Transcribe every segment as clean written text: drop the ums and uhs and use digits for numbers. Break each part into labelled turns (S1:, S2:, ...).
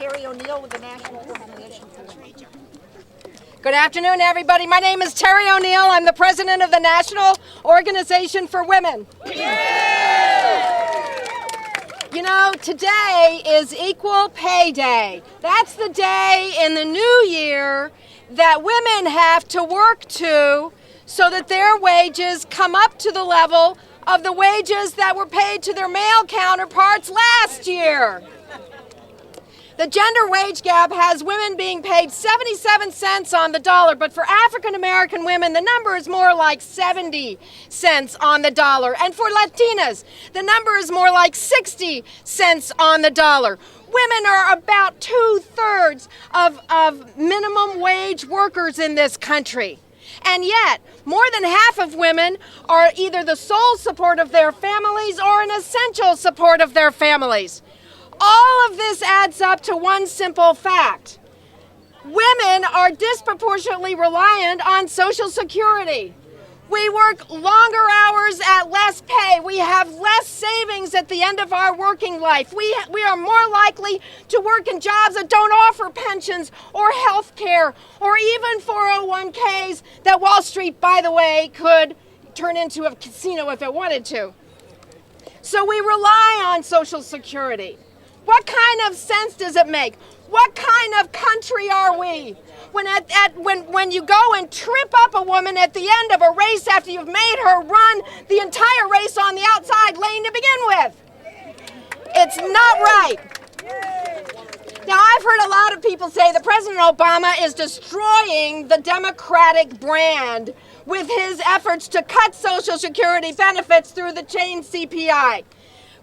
S1: Terry O'Neill with the National Organization for Women.
S2: Good afternoon, everybody. My name is Terry O'Neill. I'm the president of the National Organization for Women. You know, today is Equal Pay Day. That's the day in the new year that women have to work to so that their wages come up to the level of the wages that were paid to their male counterparts last year. The gender wage gap has women being paid 77 cents on the dollar, but for African American women, the number is more like 70 cents on the dollar. And for Latinas, the number is more like 60 cents on the dollar. Women are about 2/3 of minimum wage workers in this country. And yet, more than half of women are either the sole support of their families or an essential support of their families. All of this adds up to one simple fact. Women are disproportionately reliant on Social Security. We work longer hours at less pay. We have less savings at the end of our working life. We are more likely to work in jobs that don't offer pensions or health care or even 401ks that Wall Street, by the way, could turn into a casino if it wanted to. So we rely on Social Security. What kind of sense does it make? What kind of country are we? When you go and trip up a woman at the end of a race after you've made her run the entire race on the outside lane to begin with. It's not right. Now, I've heard a lot of people say that President Obama is destroying the Democratic brand with his efforts to cut Social Security benefits through the chain CPI.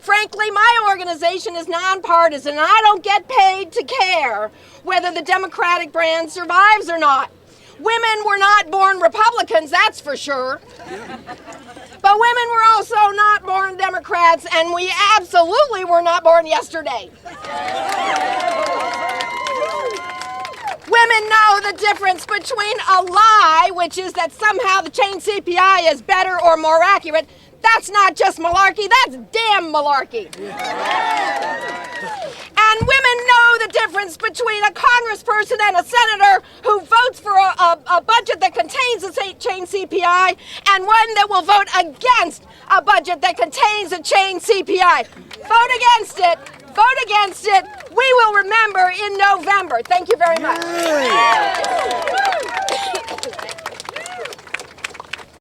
S2: Frankly, my organization is nonpartisan, and I don't get paid to care whether the Democratic brand survives or not. Women were not born Republicans, that's for sure. But women were also not born Democrats, and we absolutely were not born yesterday. Women know the difference between a lie, which is that somehow the chain CPI is better or more accurate. That's not just malarkey, that's damn malarkey. And women know the difference between a congressperson and a senator who votes for a budget that contains the chain CPI and one that will vote against a budget that contains a chain CPI. Vote against it. Vote against it. We will remember in November. Thank you very much.